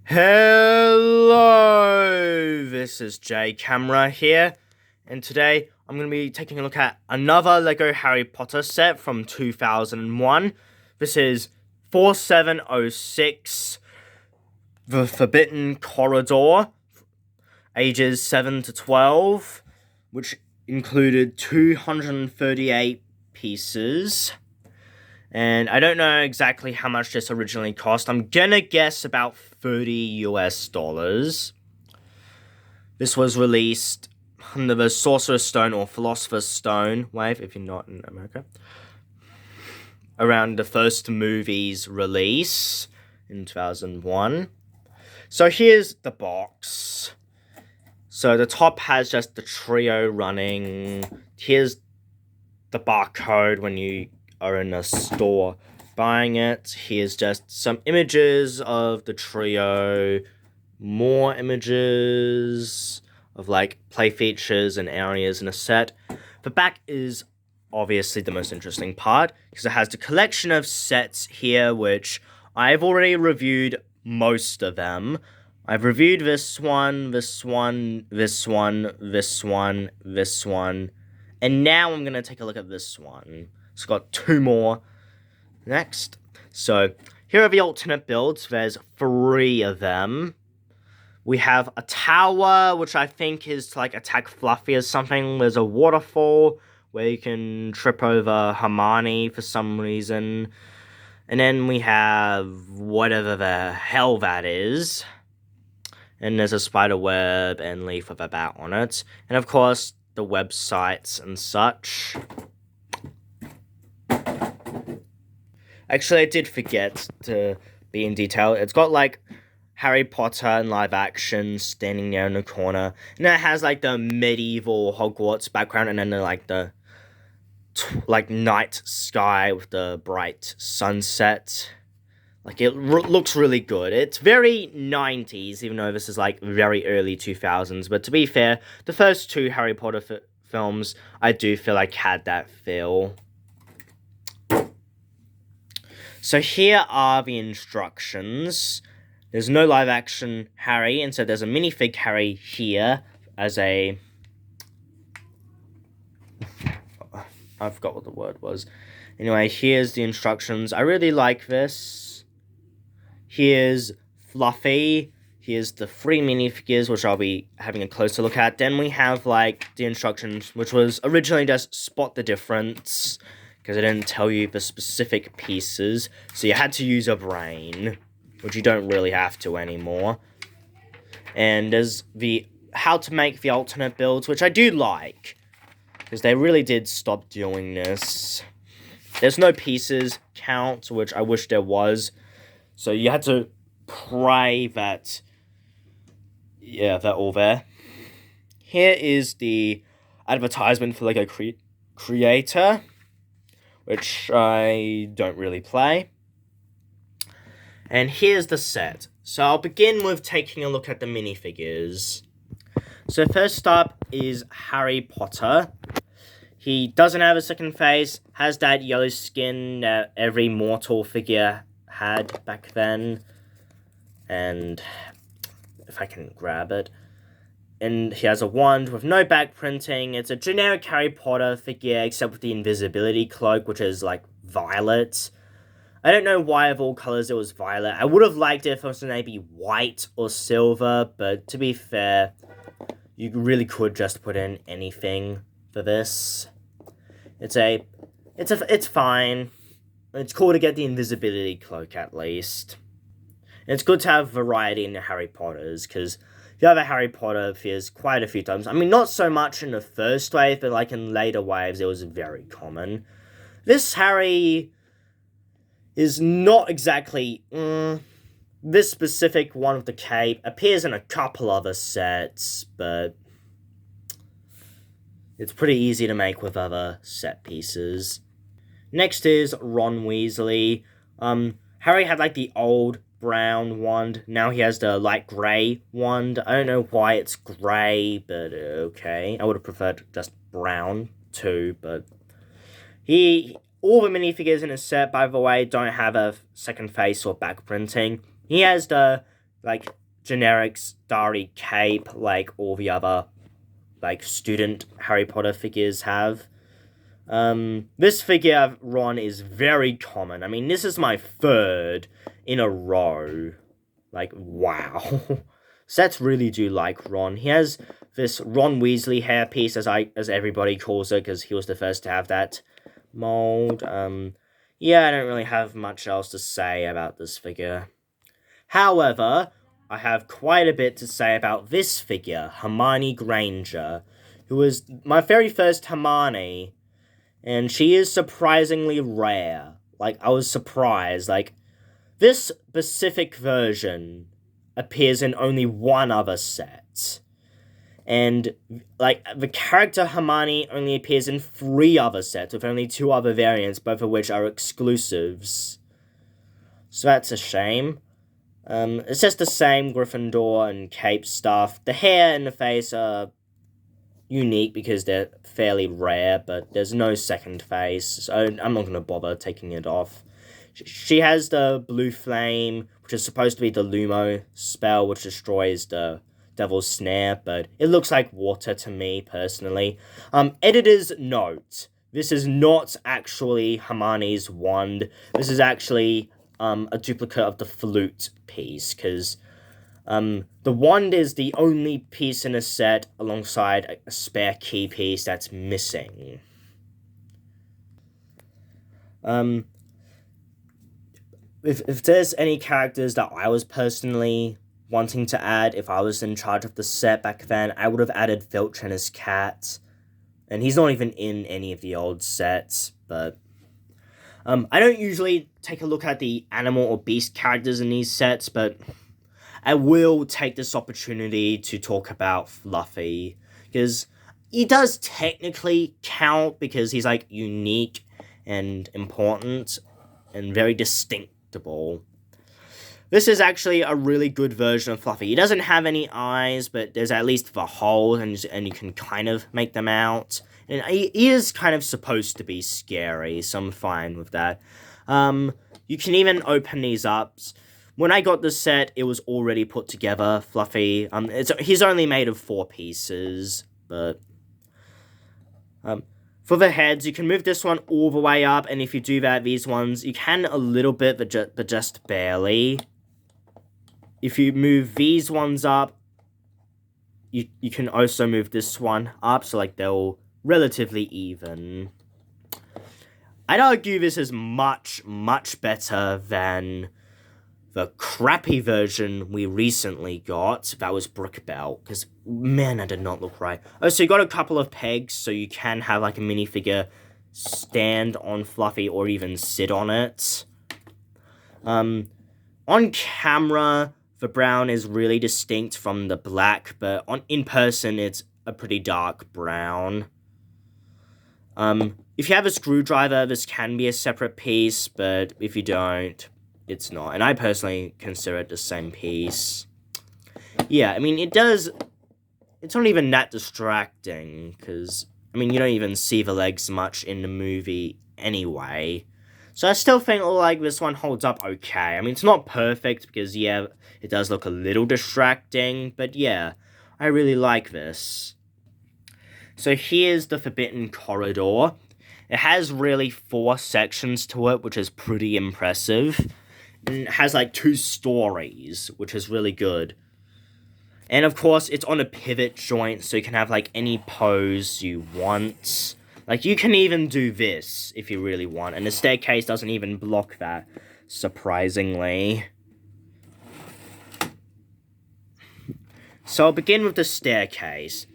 Hello, this is Jcamera here, and today I'm going to be taking a look at another LEGO Harry Potter set from 2001. This is 4706, The Forbidden Corridor, ages 7 to 12, which included 238 pieces. And I don't know exactly how much this originally cost. I'm gonna guess about $30 US. This was released under the Sorcerer's Stone or Philosopher's Stone wave, if you're not in America, around the first movie's release in 2001. So here's the box. So the top has just the trio running. Here's the barcode when you are in a store buying it. Here's just some images of the trio, more images of like play features and areas in a set. The back is obviously the most interesting part because it has the collection of sets here, which I've already reviewed most of them. I've reviewed this one, this one, this one, this one, this one, and now I'm going to take a look at this one. It's got two more next. So here are the alternate builds. There's 3 of them. We have a tower, which I think is to like attack Fluffy or something. There's a waterfall where you can trip over Hermione for some reason. And then we have whatever the hell that is. And there's a spider web and leaf with a bat on it. And of course, the websites and such. Actually, I did forget to be in detail. It's got, like, Harry Potter in live action standing there in the corner. And then it has, like, the medieval Hogwarts background. And then, the night sky with the bright sunset. Like, it looks really good. It's very 90s, even though this is, like, very early 2000s. But to be fair, the first 2 Harry Potter films, I do feel like had that feel. So here are the instructions. There's no live action Harry, and so there's a minifig Harry here as a... I forgot what the word was. Anyway, here's the instructions. I really like this. Here's Fluffy. Here's the 3 minifigures, which I'll be having a closer look at. Then we have, like, the instructions, which was originally just spot the difference, because it didn't tell you the specific pieces, so you had to use a brain, which you don't really have to anymore. And there's the how to make the alternate builds, which I do like, because they really did stop doing this. There's no pieces count, which I wish there was, so you had to pray that, yeah, they're all there. Here is the advertisement for LEGO Creator, which I don't really play. And here's the set. So I'll begin with taking a look at the minifigures. So first up is Harry Potter. He doesn't have a second face, has that yellow skin that every mortal figure had back then. And if I can grab it. And he has a wand with no back printing. It's a generic Harry Potter figure, except with the invisibility cloak, which is, like, violet. I don't know why of all colors it was violet. I would have liked it if it was maybe white or silver, but to be fair, you really could just put in anything for this. It's fine. It's cool to get the invisibility cloak, at least. And it's good to have variety in the Harry Potters, because the other Harry Potter appears quite a few times. I mean, not so much in the first wave, but like in later waves, it was very common. This Harry is not exactly... this specific one with the cape appears in a couple other sets, but it's pretty easy to make with other set pieces. Next is Ron Weasley. Harry had like the old brown wand. Now he has the light grey wand. I don't know why it's grey, but okay. I would have preferred just brown too, but all the minifigures in his set, by the way, don't have a second face or back printing. He has the like, generic starry cape like all the other, like, student Harry Potter figures have. This figure of Ron is very common. I mean, this is my third in a row. Like, wow. Sets really do like Ron. He has this Ron Weasley hairpiece, as everybody calls it, because he was the first to have that mold. Yeah, I don't really have much else to say about this figure. However, I have quite a bit to say about this figure, Hermione Granger, who was my very first Hermione, and she is surprisingly rare. Like, I was surprised. Like, this specific version appears in only one other set. And, like, the character Hermione only appears in 3 other sets, with only 2 other variants, both of which are exclusives. So that's a shame. It's just the same Gryffindor and cape stuff. The hair and the face are unique because they're fairly rare, but there's no second face, so I'm not going to bother taking it off. She has the blue flame, which is supposed to be the Lumo spell, which destroys the Devil's Snare, but it looks like water to me, personally. Editor's note. This is not actually Hermione's wand. This is actually a duplicate of the flute piece, because the wand is the only piece in a set alongside a spare key piece that's missing. If there's any characters that I was personally wanting to add, if I was in charge of the set back then, I would have added Filch and his cat. And he's not even in any of the old sets, but I don't usually take a look at the animal or beast characters in these sets, but I will take this opportunity to talk about Fluffy, because he does technically count because he's, like, unique and important and very distinctable. This is actually a really good version of Fluffy. He doesn't have any eyes, but there's at least the hole, and you can kind of make them out. And he is kind of supposed to be scary, so I'm fine with that. You can even open these up. When I got this set, it was already put together, Fluffy. He's only made of 4 pieces, but for the heads, you can move this one all the way up, and if you do that, these ones, you can a little bit, but just barely. If you move these ones up, you can also move this one up, so, like, they're all relatively even. I'd argue this is much, much better than the crappy version we recently got. That was Brickbelt, because, man, that did not look right. Oh, so you got a couple of pegs, so you can have, like, a minifigure stand on Fluffy or even sit on it. On camera, the brown is really distinct from the black, but in person, it's a pretty dark brown. If you have a screwdriver, this can be a separate piece, but if you don't, it's not. And I personally consider it the same piece. Yeah, I mean, it's not even that distracting, because, I mean, you don't even see the legs much in the movie anyway. So I still think, like, this one holds up okay. I mean, it's not perfect, because, yeah, it does look a little distracting, but yeah, I really like this. So here's the Forbidden Corridor. It has really 4 sections to it, which is pretty impressive. And it has, like, 2 stories, which is really good. And, of course, it's on a pivot joint, so you can have, like, any pose you want. Like, you can even do this, if you really want. And the staircase doesn't even block that, surprisingly. So I'll begin with the staircase.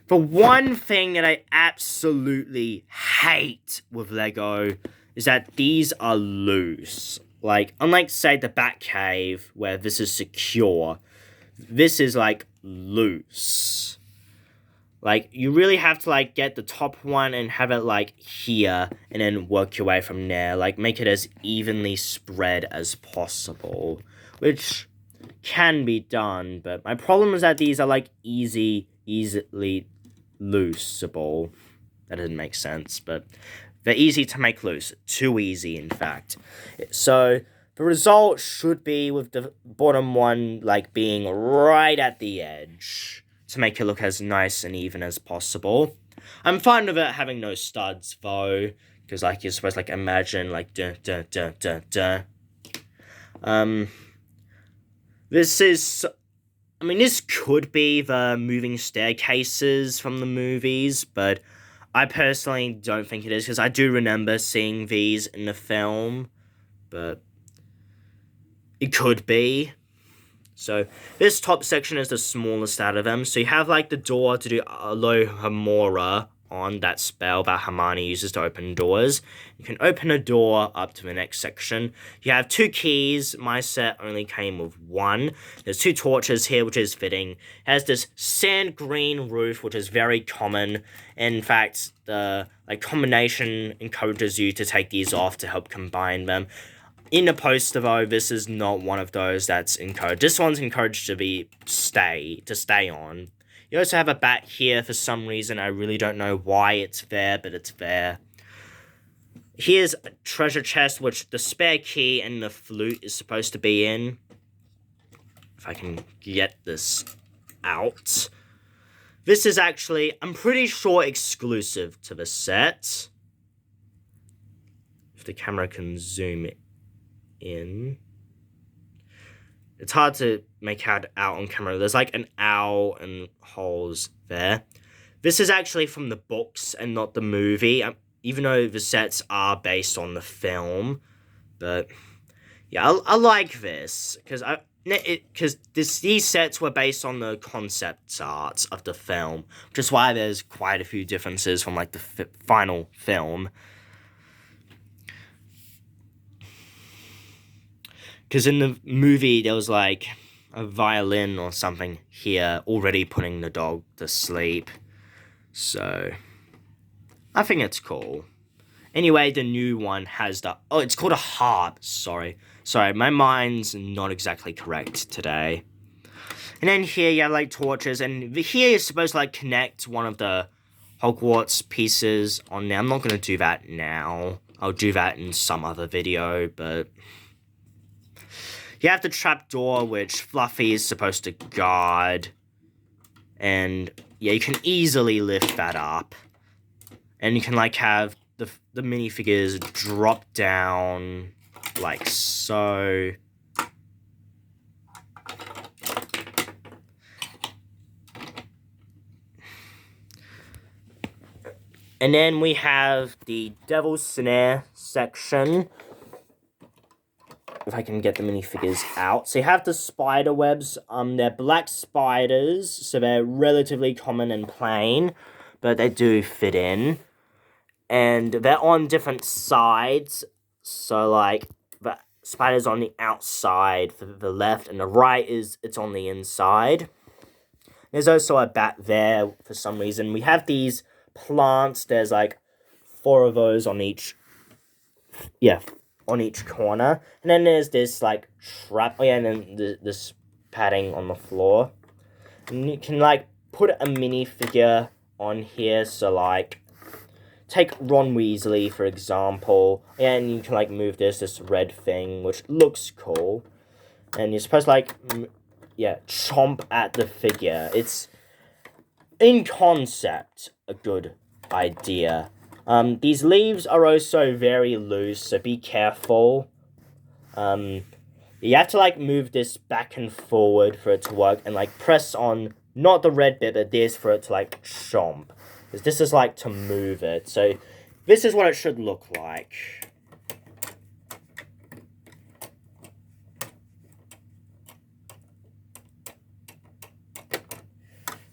The one thing that I absolutely hate with Lego is that these are loose. Like, unlike, say, the Batcave, where this is secure, this is, like, loose. Like, you really have to, like, get the top one and have it, like, here, and then work your way from there. Like, make it as evenly spread as possible, which can be done, but my problem is that these are, like, easily looseable. That doesn't make sense, but they're easy to make loose. Too easy, in fact. So The result should be with the bottom one, like, being right at the edge to make it look as nice and even as possible. I'm fine with it having no studs, though, because, like, you're supposed to, like, imagine, like, this is... I mean, this could be the moving staircases from the movies, but I personally don't think it is, because I do remember seeing these in the film, but it could be. So, this top section is the smallest out of them. So, you have, like, the door to do Alohomora on that spell that Hermione uses to open doors. You can open a door up to the next section. You have 2 keys. My set only came with 1. There's 2 torches here, which is fitting. It has this sand green roof, which is very common. In fact, the combination encourages you to take these off to help combine them. In the poster, though, this is not one of those that's encouraged. This one's encouraged to stay on. You also have a bat here for some reason. I really don't know why it's there, but it's there. Here's a treasure chest, which the spare key and the flute is supposed to be in. If I can get this out. This is actually, I'm pretty sure, exclusive to the set. If the camera can zoom in. It's hard to make out on camera. There's like an owl and holes there. This is actually from the books and not the movie, even though the sets are based on the film. But yeah, I like this because these sets were based on the concept art of the film, which is why there's quite a few differences from like the final film. Because in the movie, there was, like, a violin or something here already putting the dog to sleep. So, I think it's cool. Anyway, the new one has the... Oh, it's called a harp. Sorry, my mind's not exactly correct today. And then here you have, like, torches. And here you're supposed to, like, connect one of the Hogwarts pieces on there. I'm not going to do that now. I'll do that in some other video, but... You have the trapdoor, which Fluffy is supposed to guard. And, yeah, you can easily lift that up. And you can, like, have the minifigures drop down, like so. And then we have the Devil's Snare section. If I can get the minifigures out. So you have the spider webs. They're black spiders, so they're relatively common and plain, but they do fit in. And they're on different sides. So like the spider's on the outside for the left, and the right it's on the inside. There's also a bat there for some reason. We have these plants. There's like 4 of those on each. Yeah. On each corner, and then there's this like trap. Oh yeah, and then this padding on the floor. And you can like put a minifigure on here. So like, take Ron Weasley for example, and you can like move this red thing, which looks cool. And you're supposed to like, chomp at the figure. It's in concept a good idea. These leaves are also very loose, so be careful. You have to, like, move this back and forward for it to work, and, like, press on, not the red bit, but this for it to, like, chomp. Because this is, like, to move it. So, this is what it should look like.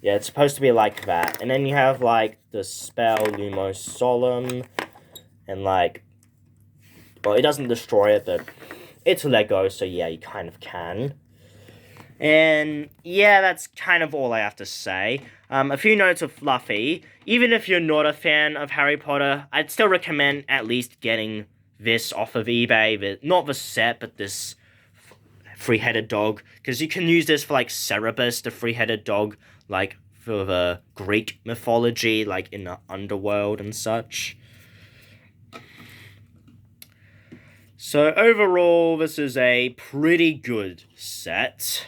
Yeah, it's supposed to be like that. And then you have, like, the spell Lumos Solemn. And, like... Well, it doesn't destroy it, but... It's Lego, so yeah, you kind of can. And, yeah, that's kind of all I have to say. A few notes of Fluffy. Even if you're not a fan of Harry Potter, I'd still recommend at least getting this off of eBay. Not the set, but this... three-headed dog, because you can use this for, like, Cerberus, the three-headed dog, like, for the Greek mythology, like, in the underworld and such. So overall, this is a pretty good set.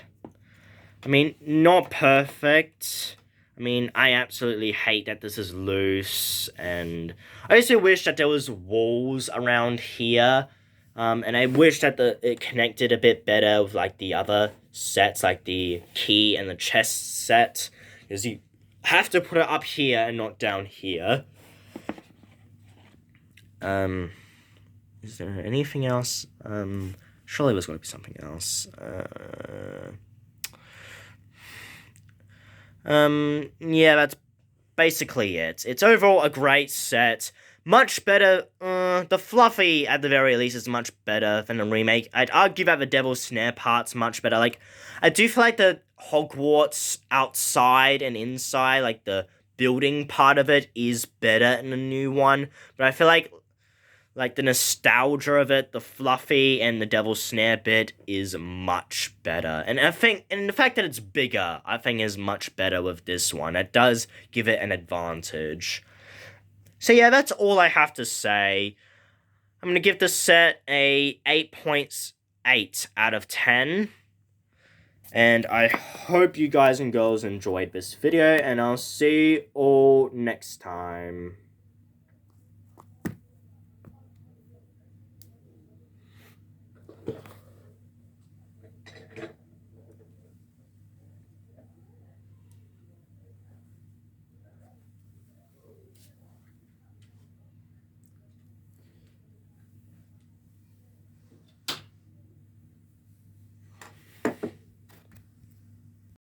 I mean, not perfect. I mean, I absolutely hate that this is loose, and I also wish that there was walls around here, and I wish that it connected a bit better with, like, the other sets, like the key and the chest set, because you have to put it up here and not down here. Is there anything else? Surely there's going to be something else. Yeah, that's basically it. It's overall a great set. Much better, the fluffy, at the very least, is much better than the remake. I'd argue that the Devil's Snare part's much better. Like, I do feel like the Hogwarts outside and inside, like, the building part of it is better in the new one. But I feel like the nostalgia of it, the fluffy and the Devil's Snare bit is much better. And I think, and the fact that it's bigger, I think is much better with this one. It does give it an advantage. So yeah, that's all I have to say. I'm going to give this set a 8.8 out of 10. And I hope you guys and girls enjoyed this video, and I'll see you all next time.